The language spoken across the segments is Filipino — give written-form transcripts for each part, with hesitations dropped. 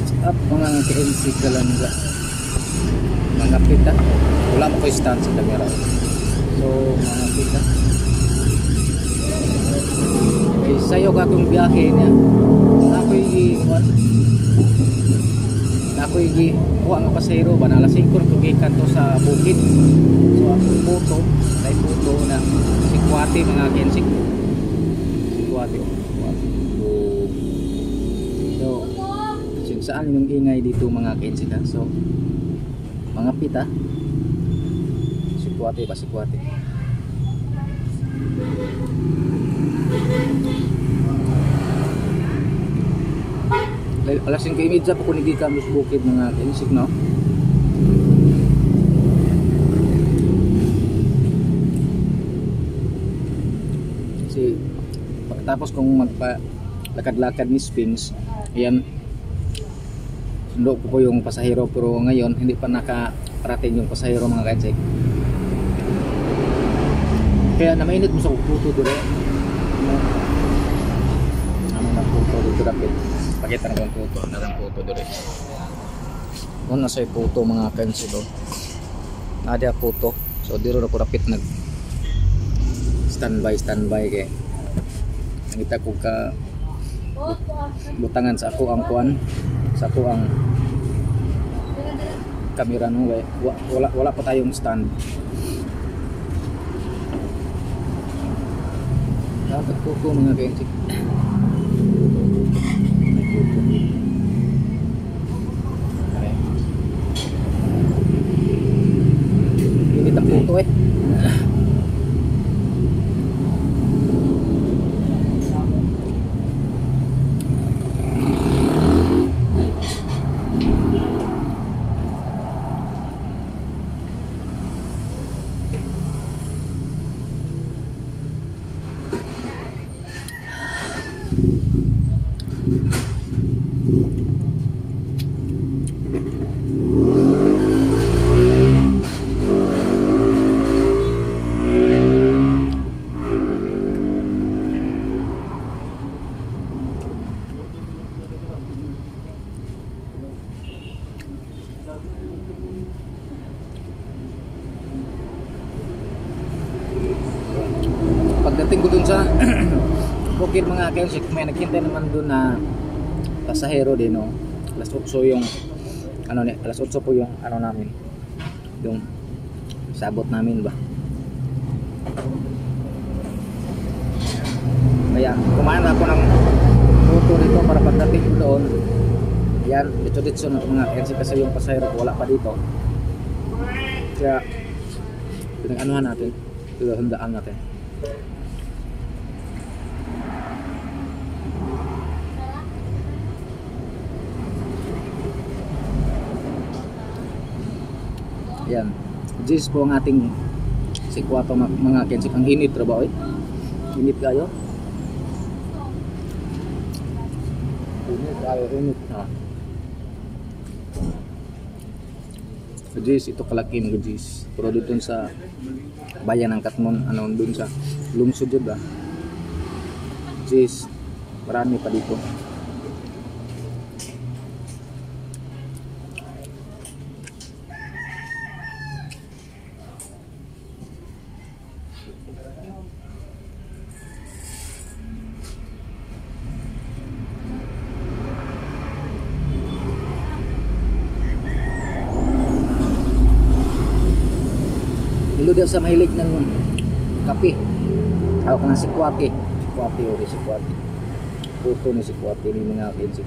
What's up mga KNC Kalangga, mga pita, wala mo ko stand sa camera. So mga pita, okay, sayo ka kung biyahe niya ako'y kuha nga pasero ba na lasing ko tugikan to sa bukid. So akong photo na si Kuwati mga KNC, si Kuwati. So saan yung ingay dito mga KNC ka. So mga pita, si Kuwati ba, si Kuwati. Alas 5:30 pa ko nigikan sa bukid mga KNC, no? Kasi pagkatapos kong magpa-lakad-lakad ni Spins, ayan, sundo ko yung pasahero, pero ngayon hindi pa nakarating yung pasahero mga KNC. Kaya na mainit mo sa puto doon. Ano na puto dito dapat. Pakita na kong puto, narang puto doon. Kung nasa puto mga KNC doon. Ada puto. So dito na ko rapit nag standby kay nakita ko ka butangan sa ako ang kuan, sa ako ang kamera no, wala pa tayong stand. Dapat ko mga KNC. Ini tak puto Pagdating ko dun sa bukid mga KNC, may nagkintay naman dun na pasahero din, no? Alas 8 yung ano ni, alas 8 po yung ano namin, yung sabot namin ba. Kaya kumain ako ng puto dito para pagdating ko doon, yan, dito na mga KNC, kasi yung pasahero ko wala pa dito. Kaya pinag-anuhan natin, handaan natin. Yan, this po ang ating si Kuwati mga KNC. Ang init trabaho init kayo, init ha. Gajis, ito kalaking gajis, pero dito sa bayan ng Katmon, ano dun sa lungsod dyan ba, gajis marami pa dito. Dito sa mahilig ng kape, ako ka na si Kuwati. Si Kuwati, puto ni si Kuwati ni mga KNC.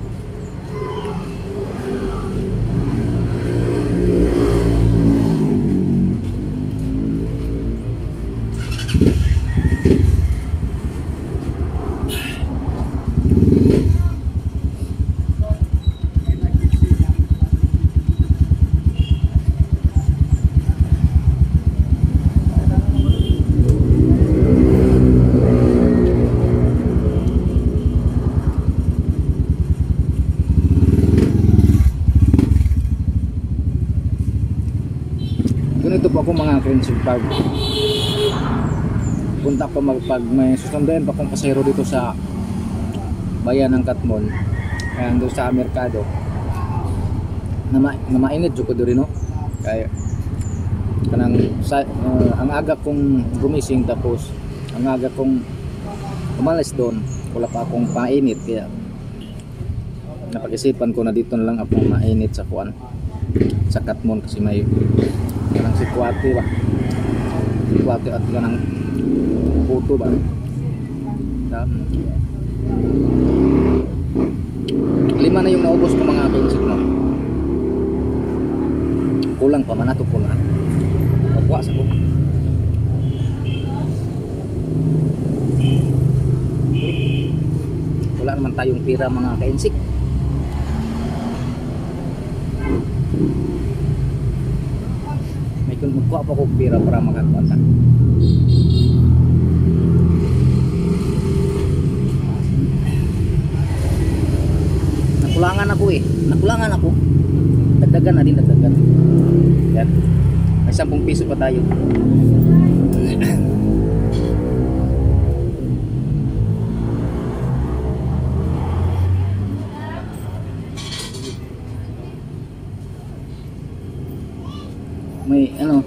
Ganito po ako mga KNC, pag punta ko pag may susunduin pa akong pasahero dito sa bayan ng Katmon, ayan doon sa merkado, na mainit jud ko diri no. Kay kanang ang aga kong gumising tapos ang aga kong umalis doon, wala pa akong painit kaya napag-isipan ko na dito na lang ako mainit sa kuan sa Katmon kasi may kanang sikwate ba, sikwate at kanang puto ba. Lima na yung naubos ko mga kainsik no. Kulang pa man ato ko na magwas ako. Wala naman tayong pira mga kainsik. May kung magkuha pa ko pira para magkakuan. Nakulangan ako eh. Nakulangan ako. Dagdagan na din, dagdagan. Yan. May 10 piso pa tayo. May ano.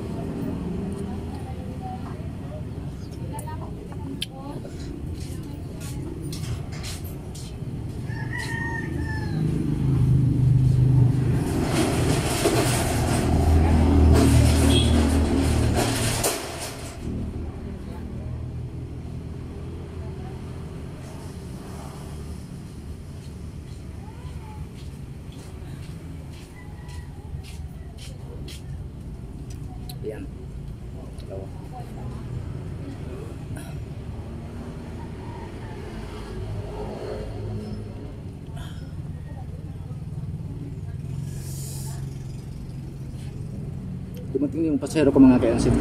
Yan. Dalawa. Dumating yung pasahero ko mga kainsik.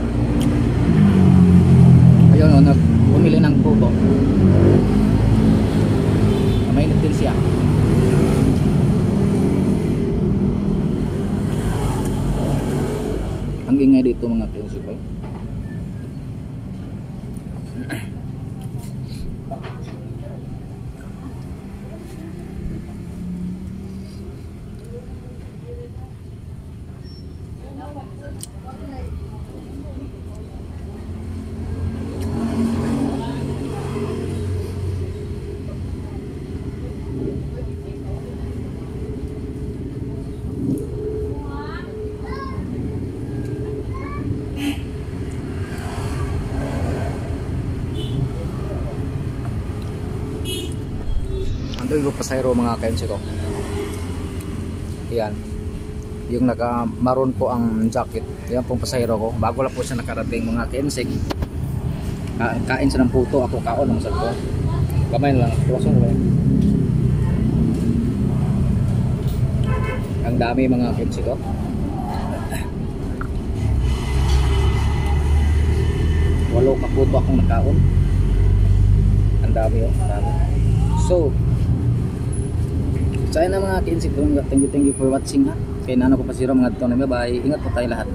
Ayun o, bumili ng puto. Mainit din siya. Ang ingay dito mga kainsik ko. Ando yung pasahero mga kainsik ko. Yan. Yung naka-maroon po ang jacket. Yan pong pasahero ko. Bago lang po siya nakarating mga kainsik. Kain siya ng puto. Ako kaon ng salpo. Kamay lang. Tuwasan ko yan. Ang dami mga kainsik ko. Walo ka puto akong nakaon. Ang dami oh. Ang dami. So, sana mga kainsik, thank you for watching ha. Kaya nano ko pasiro mga dito na bye. Ingat po tayo lahat.